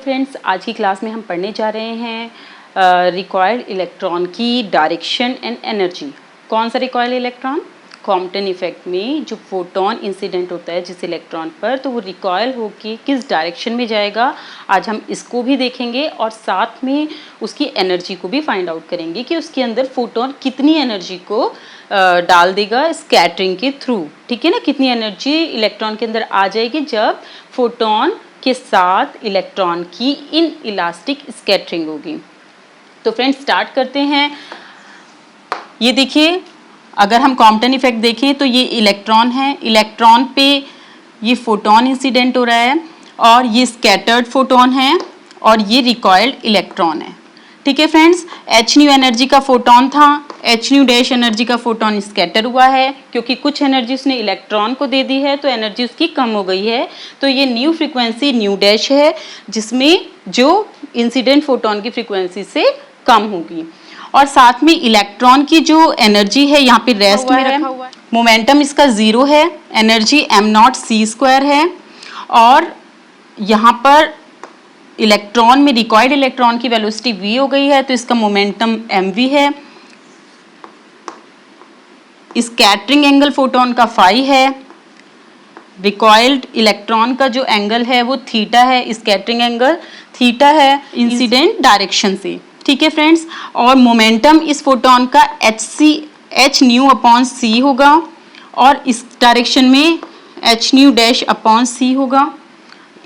Friends, आज की class में हम पढ़ने जा रहे हैं रिकॉइल्ड इलेक्ट्रॉन की डायरेक्शन एंड एनर्जी। कौन सा रिकॉइल्ड इलेक्ट्रॉन? कॉम्पटन इफेक्ट में जो फोटोन इंसिडेंट होता है जिस इलेक्ट्रॉन पर, तो वो रिकॉइल होके किस डायरेक्शन में जाएगा, आज हम इसको भी देखेंगे और साथ में उसकी एनर्जी को भी फाइंड आउट करेंगे कि उसके अंदर फोटोन कितनी एनर्जी को डाल देगा स्कैटरिंग के थ्रू। ठीक है ना, कितनी एनर्जी इलेक्ट्रॉन के अंदर आ जाएगी जब फोटोन के साथ इलेक्ट्रॉन की इन इलास्टिक स्कैटरिंग होगी। तो फ्रेंड्स स्टार्ट करते हैं। ये देखिए, अगर हम कॉम्पटन इफेक्ट देखें तो ये इलेक्ट्रॉन है, इलेक्ट्रॉन पे ये फोटोन इंसिडेंट हो रहा है और ये स्कैटर्ड फोटोन है और ये रिकॉइल्ड इलेक्ट्रॉन है। ठीक है फ्रेंड्स, एच न्यू एनर्जी का फोटोन था, एच न्यू डैश एनर्जी का फोटोन स्कैटर हुआ है क्योंकि कुछ एनर्जी उसने इलेक्ट्रॉन को दे दी है तो एनर्जी उसकी कम हो गई है। तो ये न्यू फ्रीक्वेंसी न्यू डैश है जिसमें जो इंसिडेंट फोटोन की फ्रीक्वेंसी से कम होगी। और साथ में इलेक्ट्रॉन की जो एनर्जी है यहाँ पे रेस्ट में रखा हुआ है, मोमेंटम इसका 0 है, एनर्जी m0c² है और यहाँ पर इलेक्ट्रॉन में रिकॉइल्ड इलेक्ट्रॉन की वेलोसिटी v हो गई है तो इसका मोमेंटम mv है। स्कैटरिंग एंगल फोटोन का फाई है, रिकॉइल्ड इलेक्ट्रॉन का जो एंगल है वो थीटा है, स्कैटरिंग एंगल थीटा है इंसिडेंट डायरेक्शन से। ठीक है फ्रेंड्स, और मोमेंटम इस फोटोन का h न्यू अपॉन c होगा और इस डायरेक्शन में h nu dash upon c होगा।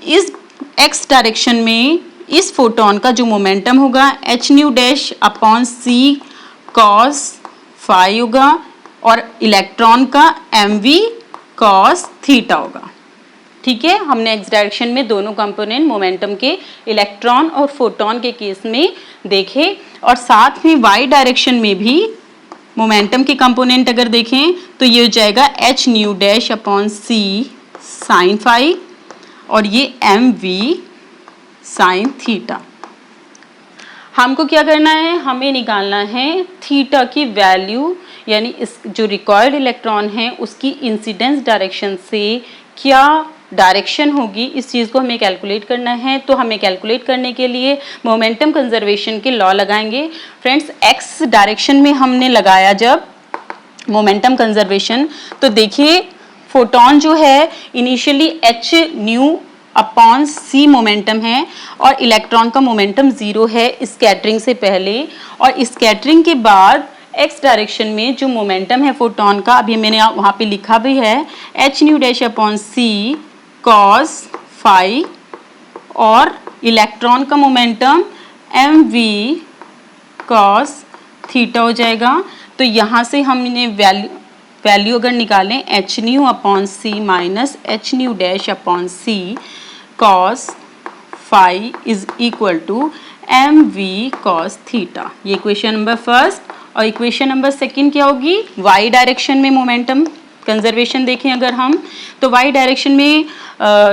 इस x डायरेक्शन में इस फोटोन का जो मोमेंटम होगा h nu dash upon c cos phi होगा और इलेक्ट्रॉन का mv cos थीटा होगा। ठीक है, हमने x डायरेक्शन में दोनों कंपोनेंट मोमेंटम के इलेक्ट्रॉन और फोटोन के केस में देखे और साथ में y डायरेक्शन में भी मोमेंटम के कंपोनेंट अगर देखें तो ये हो जाएगा h nu dash upon c sine phi और ये mv साइन थीटा। हमको क्या करना है, हमें निकालना है थीटा की वैल्यू, यानी इस जो रिकॉइल्ड इलेक्ट्रॉन है उसकी इंसिडेंस डायरेक्शन से क्या डायरेक्शन होगी, इस चीज़ को हमें कैलकुलेट करना है। तो हमें कैलकुलेट करने के लिए मोमेंटम कंजर्वेशन के लॉ लगाएंगे। फ्रेंड्स, एक्स डायरेक्शन में हमने लगाया जब मोमेंटम कंजर्वेशन, तो देखिए फोटोन जो है इनिशियली एच न्यू अपॉन सी मोमेंटम है और इलेक्ट्रॉन का मोमेंटम 0 है स्कैटरिंग से पहले, और स्कैटरिंग के बाद एक्स डायरेक्शन में जो मोमेंटम है फोटोन का, अभी मैंने वहाँ पे लिखा भी है h nu dash upon c cos phi और इलेक्ट्रॉन का momentum m v cos theta हो जाएगा। तो यहाँ से हमने वैल्यू अगर निकालें h nu upon c minus h nu dash upon c cos phi is equal to m v cos theta. ये इक्वेशन नंबर फर्स्ट। और इक्वेशन नंबर सेकंड क्या होगी, वाई डायरेक्शन में मोमेंटम कंजर्वेशन देखें अगर हम, तो वाई डायरेक्शन में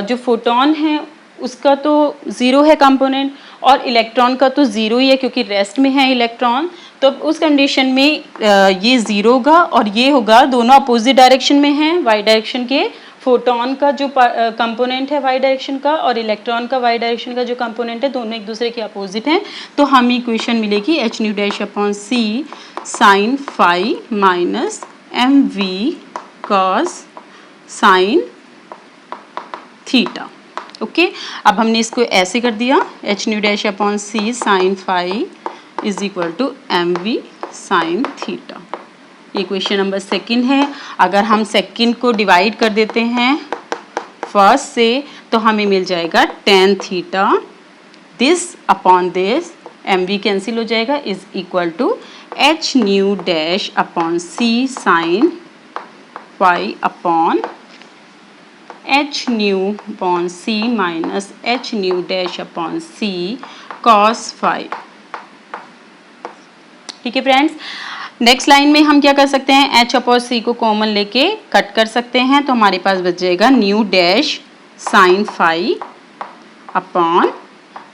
जो फोटोन है उसका तो 0 है कंपोनेंट और इलेक्ट्रॉन का तो 0 ही है क्योंकि रेस्ट में है इलेक्ट्रॉन। तो उस कंडीशन में ये 0 होगा और ये होगा, दोनों अपोजिट डायरेक्शन में हैं। वाई डायरेक्शन के फोटोन का जो कंपोनेंट है वाई डायरेक्शन का और इलेक्ट्रॉन का वाई डायरेक्शन का जो कंपोनेंट है, दोनों एक दूसरे के अपोजिट हैं। तो हमें इक्वेशन मिलेगी h nu dash upon c sine phi minus m v cos sine theta. Okay, अब हमने इसको ऐसे कर दिया h nu dash upon c sine phi is equal to m v sine theta. Equation number second है। अगर हम second को डिवाइड कर देते हैं फर्स्ट से तो हमें मिल जाएगा tan theta, this upon this m v cancel हो जाएगा, is equal to h nu dash upon c sine phi upon h nu upon c minus h nu dash upon c cos phi. ठीक है friends, next line में हम क्या कर सकते हैं, एच अपॉन सी को कॉमन लेके कट कर सकते हैं तो हमारे पास बच जाएगा nu dash sine phi upon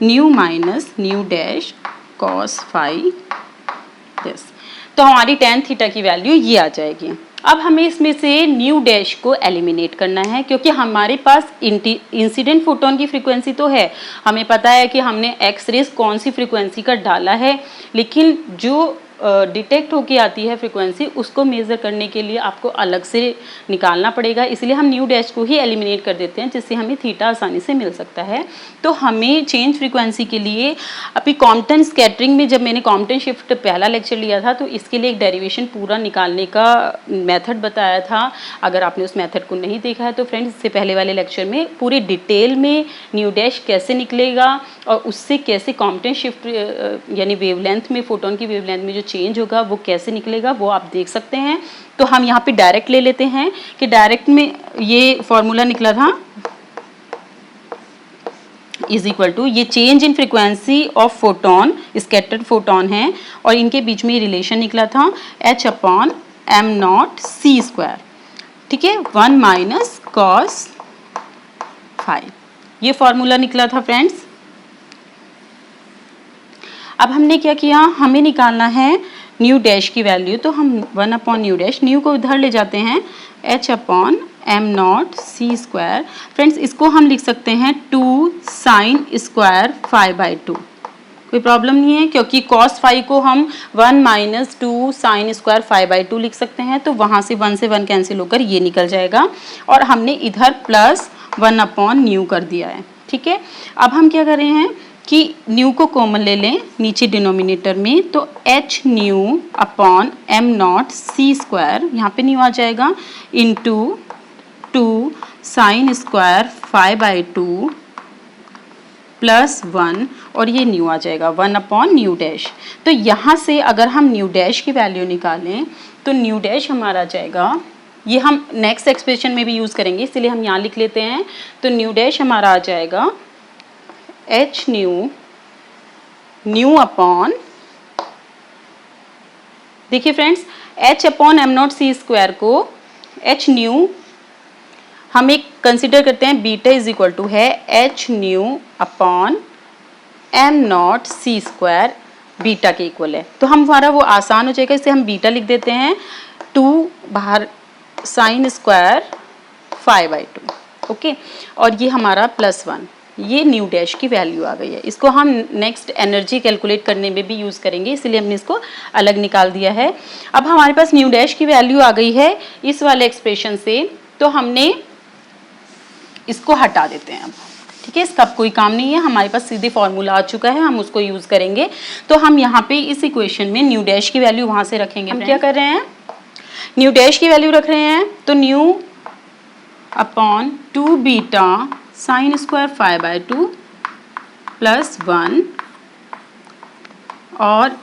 nu minus nu dash cos phi this. तो हमारी टेन थीटा की वैल्यू ये आ जाएगी। अब हमें इसमें से न्यू डैश को एलिमिनेट करना है, क्योंकि हमारे पास इंसिडेंट फोटोन की फ्रीक्वेंसी तो है, हमें पता है कि हमने एक्स रेज कौन सी फ्रीक्वेंसी का डाला है, लेकिन जो डिटेक्ट होके आती है फ्रीक्वेंसी उसको मेज़र करने के लिए आपको अलग से निकालना पड़ेगा, इसलिए हम न्यू डैश को ही एलिमिनेट कर देते हैं, जिससे हमें थीटा आसानी से मिल सकता है। तो हमें चेंज फ्रीक्वेंसी के लिए अभी कॉम्पटन स्कैटरिंग में जब मैंने कॉम्पटन शिफ्ट पहला लेक्चर लिया था तो इसके लिए एक डेरिवेशन पूरा निकालने का मेथड बताया था। अगर आपने उस मेथड को नहीं देखा है तो फ्रेंड्स, इससे पहले वाले लेक्चर में पूरी डिटेल में न्यू डैश कैसे निकलेगा और उससे कैसे कॉम्पटन शिफ्ट यानी वेवलेंथ में, फोटोन की वेवलेंथ में जो चेंज होगा वो कैसे निकलेगा वो आप देख सकते हैं। तो हम यहाँ पे डायरेक्ट ले लेते हैं कि डायरेक्ट में ये फॉर्मूला निकला था इज इक्वल टू, ये change in frequency of photon, scattered photon है और इनके बीच में रिलेशन निकला था h upon m naught c square, ठीक है, 1 माइनस कॉस फाई, ये फॉर्मूला निकला था फ्रेंड्स। अब हमने क्या किया, हमें निकालना है न्यू डैश की वैल्यू, तो हम 1 अपॉन न्यू डैश, न्यू को इधर ले जाते हैं, h upon m naught c square. Friends, इसको हम लिख सकते हैं 2 साइन स्क्वायर 5/2, कोई प्रॉब्लम नहीं है, क्योंकि कॉस फाई को हम 1 माइनस 2 साइन स्क्वायर 5/2 लिख सकते हैं, तो वहाँ से 1 कैंसिल होकर ये निकल जाएगा और हमने इधर प्लस 1 अपॉन न्यू कर दिया है, ठीक है। अब हम क्या कर रहे हैं कि न्यू को कॉमन ले लें नीचे डिनोमिनेटर में, तो h nu upon m naught c square, यहाँ पे न्यू आ जाएगा, इंटू 2 साइन स्क्वायर 5/2 प्लस 1 और ये न्यू आ जाएगा 1 अपॉन न्यू डैश। तो यहाँ से अगर हम न्यू डैश की वैल्यू निकालें तो न्यू डैश हमारा आ जाएगा, ये हम नेक्स्ट एक्सप्रेशन में भी यूज़ करेंगे इसलिए हम यहाँ लिख लेते हैं, तो न्यू डैश हमारा आ जाएगा h न्यू अपॉन, देखिए friends, h upon m naught c square को h न्यू हम एक कंसिडर करते हैं, बीटा इज इक्वल टू है h nu upon m naught c square, beta के इक्वल है, तो हम हमारा वो आसान हो जाएगा, इसे हम बीटा लिख देते हैं 2 बाहर साइन स्क्वायर 5/2, ओके, और ये हमारा प्लस 1, ये न्यू डैश की वैल्यू आ गई है। इसको हम नेक्स्ट एनर्जी कैलकुलेट करने में भी यूज़ करेंगे, इसलिए हमने इसको अलग निकाल दिया है। अब हमारे पास न्यू डैश की वैल्यू आ गई है इस वाले एक्सप्रेशन से, तो हमने इसको हटा देते हैं अब, ठीक है, इसका कोई काम नहीं है, हमारे पास सीधे फॉर्मूला आ चुका है, हम उसको यूज़ करेंगे। तो हम यहाँ पे इस इक्वेशन में न्यू डैश की वैल्यू वहाँ से रखेंगे। हम क्या कर रहे हैं, न्यू डैश की वैल्यू रख रहे हैं, तो new upon 2 beta sine square 5/2 plus 1 और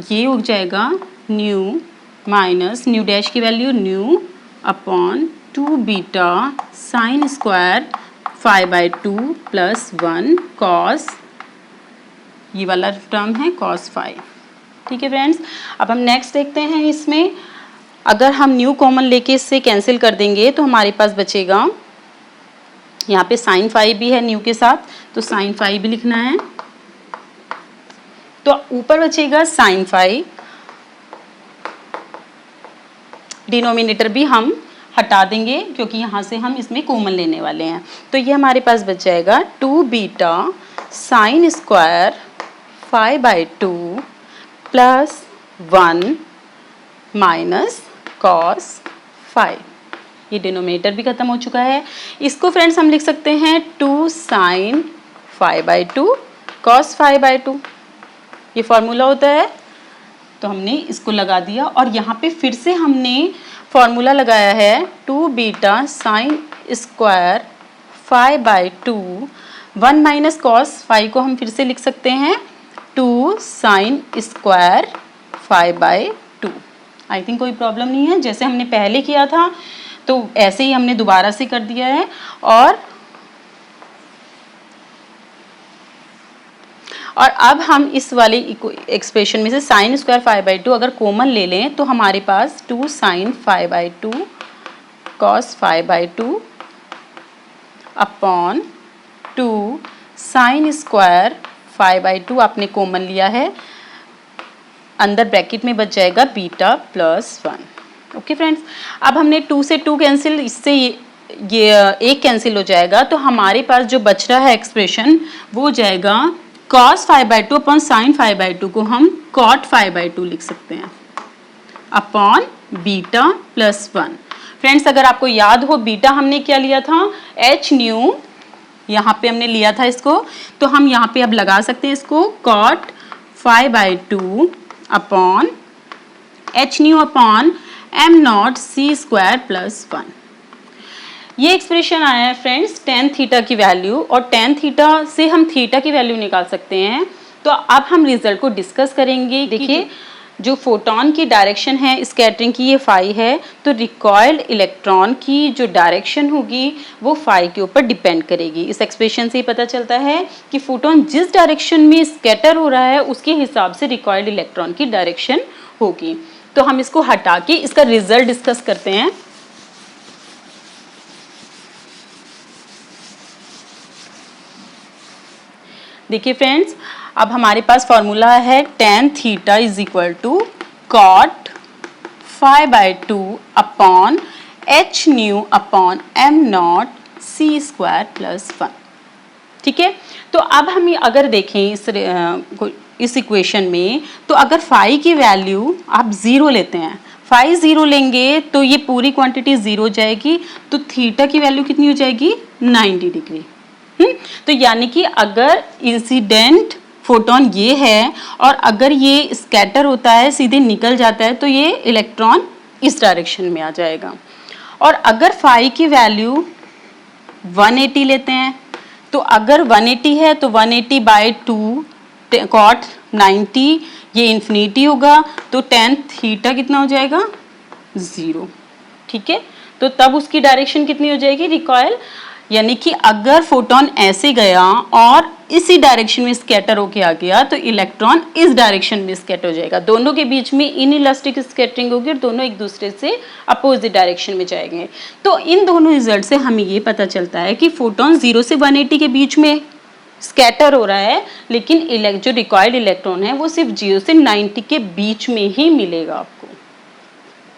ये हो जाएगा न्यू माइनस न्यू डैश की value new upon 2 beta sine square 5/2 plus 1 cos, ये वाला टर्म है कॉस 5, ठीक है फ्रेंड्स। अब हम नेक्स्ट देखते हैं, इसमें अगर हम न्यू कॉमन लेके इससे कैंसिल कर देंगे तो हमारे पास बचेगा, यहाँ पे साइन 5 भी है न्यू के साथ, तो साइन 5 भी लिखना है, तो ऊपर बचेगा साइन 5, डिनोमिनेटर भी हम हटा देंगे क्योंकि यहाँ से हम इसमें कॉमन लेने वाले हैं, तो ये हमारे पास बच जाएगा 2 beta sine square 5/2 plus 1 minus cos 5, ये डिनोमिनेटर भी खत्म हो चुका है। इसको फ्रेंड्स हम लिख सकते हैं 2 साइन 5/2 कॉस 5/2, ये फॉर्मूला होता है, तो हमने इसको लगा दिया और यहाँ पे फिर से हमने फॉर्मूला लगाया है 2 beta sine square 5/2, 1 minus cos 5 को हम फिर से लिख सकते हैं 2 साइन स्क्वायर 5/2। आई थिंक कोई प्रॉब्लम नहीं है, जैसे हमने पहले किया था तो ऐसे ही हमने दोबारा से कर दिया है। और अब हम इस वाले एक्सप्रेशन में से साइन स्क्वायर 5/2 अगर कॉमन ले लें तो हमारे पास 2 sine 5/2 cos 5/2 upon 2 sine square 5/2 आपने कॉमन लिया है, अंदर ब्रैकेट में बच जाएगा बीटा प्लस 1, ओके फ्रेंड्स, अब हमने 2 से 2 कैंसिल, इससे ये एक कैंसिल हो जाएगा, तो हमारे पास जो बच रहा है एक्सप्रेशन वो हो जाएगा cos 5/2 अपॉन sin 5/2 को हम cot 5/2 लिख सकते हैं अपॉन बीटा प्लस 1। फ्रेंड्स, अगर आपको याद हो बीटा हमने क्या लिया था, h न्यू, यहाँ पे हमने लिया था इसको, तो हम यहाँ पे अब लगा सकते हैं इसको cot 5/2 upon h nu upon m naught c square plus 1। ये एक्सप्रेशन आया है फ्रेंड्स tan थीटा की वैल्यू, और tan थीटा से हम थीटा की वैल्यू निकाल सकते हैं। तो अब हम रिजल्ट को डिस्कस करेंगे। देखिए, जो फोटोन की डायरेक्शन है स्कैटरिंग की ये फाई है, तो रिकॉइल्ड इलेक्ट्रॉन की जो डायरेक्शन होगी वो फाई के ऊपर डिपेंड करेगी। इस एक्सप्रेशन से ही पता चलता है कि फोटोन जिस डायरेक्शन में स्कैटर हो रहा है उसके हिसाब से रिकॉइल्ड इलेक्ट्रॉन की डायरेक्शन होगी। तो हम इसको हटा के इसका रिजल्ट डिस्कस करते हैं। देखिए फ्रेंड्स, अब हमारे पास फॉर्मूला है tan theta is equal to cot 5/2 upon h nu upon m naught c square plus 1। ठीक है, तो अब हम अगर देखें इस इक्वेशन में, तो अगर फाई की वैल्यू आप 0 लेते हैं, फाई 0 लेंगे तो ये पूरी क्वांटिटी 0 हो जाएगी, तो थीटा की वैल्यू कितनी हो जाएगी, 90 डिग्री। तो यानी कि अगर इंसिडेंट फोटोन ये है और अगर ये स्कैटर होता है, सीधे निकल जाता है, तो ये इलेक्ट्रॉन इस डायरेक्शन में आ जाएगा। और अगर फाई की वैल्यू 180 लेते हैं, तो अगर 180 है तो 180/2 cot 90, ये इन्फिनिटी होगा, तो tan थीटा कितना हो जाएगा, 0। ठीक है, तो तब उसकी डायरेक्शन कितनी हो जाएगी, रिकॉइल। यानी कि अगर फोटोन ऐसे गया और इसी डायरेक्शन में स्कैटर होके आ गया, तो इलेक्ट्रॉन इस डायरेक्शन में स्कैटर हो जाएगा। दोनों के बीच में इनइलास्टिक स्कैटरिंग होगी और दोनों एक दूसरे से अपोजिट डायरेक्शन में जाएंगे। तो इन दोनों रिजल्ट से हमें ये पता चलता है कि फोटोन 0 से 180 के बीच में स्कैटर हो रहा है, लेकिन जो रिकॉइल्ड इलेक्ट्रॉन है वो सिर्फ 0 से 90 के बीच में ही मिलेगा आपको।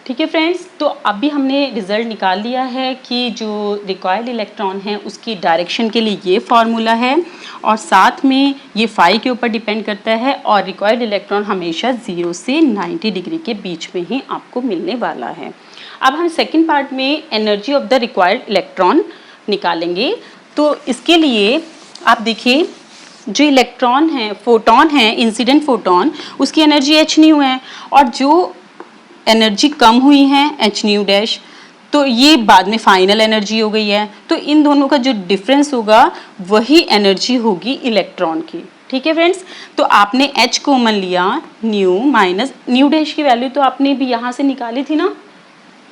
ठीक है फ्रेंड्स, तो अभी हमने रिजल्ट निकाल लिया है कि जो रिकॉइल्ड इलेक्ट्रॉन है उसकी डायरेक्शन के लिए ये फार्मूला है, और साथ में ये फाई के ऊपर डिपेंड करता है, और रिकॉइल्ड इलेक्ट्रॉन हमेशा 0 से 90 डिग्री के बीच में ही आपको मिलने वाला है। अब हम सेकेंड पार्ट में एनर्जी ऑफ द रिकॉइल्ड इलेक्ट्रॉन निकालेंगे। तो इसके लिए आप देखिए, जो इलेक्ट्रॉन है, फोटोन है, इंसिडेंट फोटोन, उसकी एनर्जी h न्यू है, और जो एनर्जी कम हुई है h न्यू डैश, तो ये बाद में फाइनल एनर्जी हो गई है। तो इन दोनों का जो डिफरेंस होगा वही एनर्जी होगी इलेक्ट्रॉन की। ठीक है फ्रेंड्स, तो आपने h कॉमन लिया, न्यू माइनस न्यू डैश की वैल्यू तो आपने भी यहाँ से निकाली थी ना,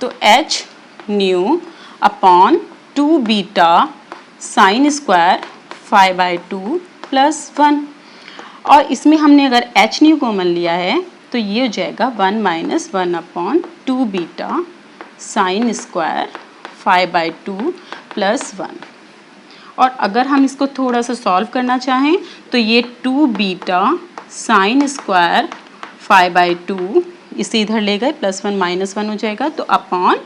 तो h nu upon 2 beta sine square 5/2 plus 1, और इसमें हमने अगर h न्यू कॉमन लिया है तो ये हो जाएगा 1 minus 1 upon 2 beta sine square 5/2 plus 1। और अगर हम इसको थोड़ा सा सॉल्व करना चाहें तो ये 2 बीटा साइन स्क्वायर 5/2 इसे इधर ले गए, प्लस 1 माइनस 1 हो जाएगा, तो upon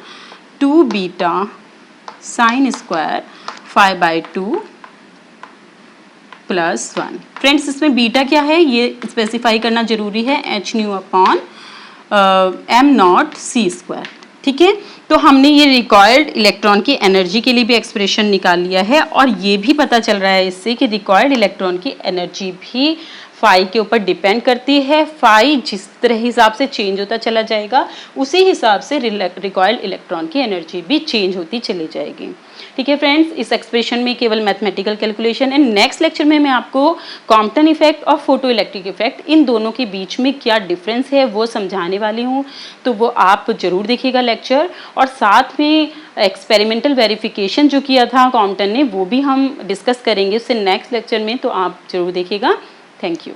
2 beta sine square 5/2 plus 1। Friends, इसमें बीटा क्या है ये स्पेसिफाई करना जरूरी है, h nu upon m naught c square. ठीक है, तो हमने ये रिकॉइल्ड इलेक्ट्रॉन की एनर्जी के लिए भी एक्सप्रेशन निकाल लिया है, और ये भी पता चल रहा है इससे कि रिकॉइल्ड इलेक्ट्रॉन की एनर्जी भी फाई के ऊपर डिपेंड करती है। फाई जिस तरह हिसाब से चेंज होता चला जाएगा उसी हिसाब से रिकॉइल्ड इलेक्ट्रॉन की एनर्जी भी चेंज होती चली जाएगी। ठीक है फ्रेंड्स, इस एक्सप्रेशन में केवल मैथमेटिकल कैलकुलेशन है। नेक्स्ट लेक्चर में मैं आपको कॉम्पटन इफेक्ट और फोटो इलेक्ट्रिक इफेक्ट, इन दोनों के बीच में क्या डिफरेंस है वो समझाने वाली हूँ, तो वो आप जरूर देखिएगा लेक्चर। और साथ में एक्सपेरिमेंटल वेरिफिकेशन जो किया था कॉम्पटन ने, वो भी हम डिस्कस करेंगे उससे नेक्स्ट लेक्चर में, तो आप जरूर देखिएगा। Thank you.